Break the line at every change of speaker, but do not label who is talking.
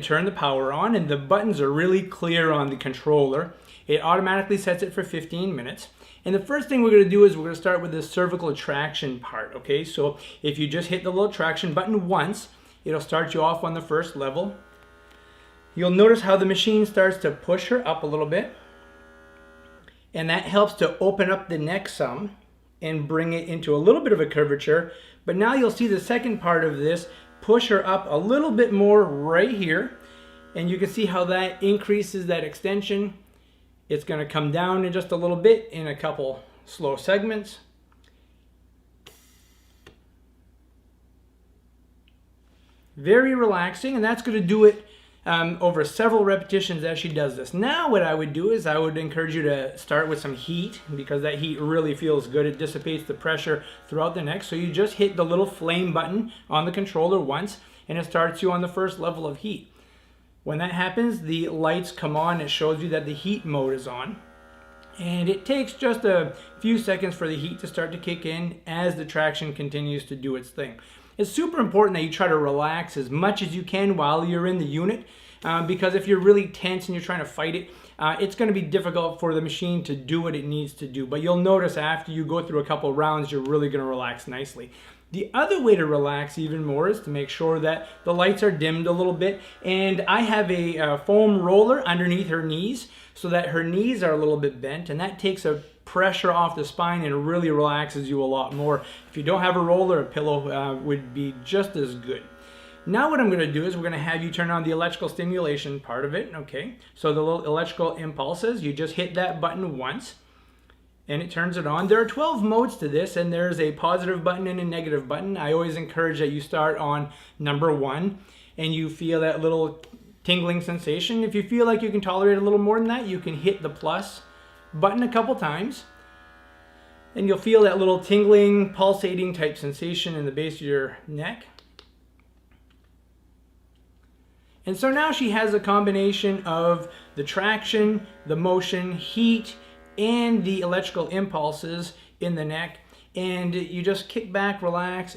turn the power on, and the buttons are really clear on the controller. It automatically sets it for 15 minutes. And the first thing we're going to do is we're going to start with the cervical traction part, okay? So if you just hit the little traction button once, it'll start you off on the first level. You'll notice how the machine starts to push her up a little bit. And that helps to open up the neck some and bring it into a little bit of a curvature. But now you'll see the second part of this push her up a little bit more right here. And you can see how that increases that extension. It's going to come down in just a little bit in a couple slow segments. Very relaxing, and that's going to do it over several repetitions as she does this. Now what I would do is I would encourage you to start with some heat, because that heat really feels good. It dissipates the pressure throughout the neck. So you just hit the little flame button on the controller once, and it starts you on the first level of heat. When that happens, the lights come on. It shows you that the heat mode is on. And it takes just a few seconds for the heat to start to kick in as the traction continues to do its thing. It's super important that you try to relax as much as you can while you're in the unit, because if you're really tense and you're trying to fight it, it's going to be difficult for the machine to do what it needs to do. But you'll notice after you go through a couple rounds, you're really going to relax nicely. The other way to relax even more is to make sure that the lights are dimmed a little bit. And I have a foam roller underneath her knees so that her knees are a little bit bent, and that takes a pressure off the spine and really relaxes you a lot more. If you don't have a roller, a pillow would be just as good. Now what I'm going to do is we're going to have you turn on the electrical stimulation part of it, okay? So the little electrical impulses, you just hit that button once and it turns it on. There are 12 modes to this, and there's a positive button and a negative button. I always encourage that you start on number 1 and you feel that little tingling sensation. If you feel like you can tolerate a little more than that, you can hit the plus button a couple times and you'll feel that little tingling, pulsating type sensation in the base of your neck. And so now she has a combination of the traction, the motion, heat, and the electrical impulses in the neck. And you just kick back, relax,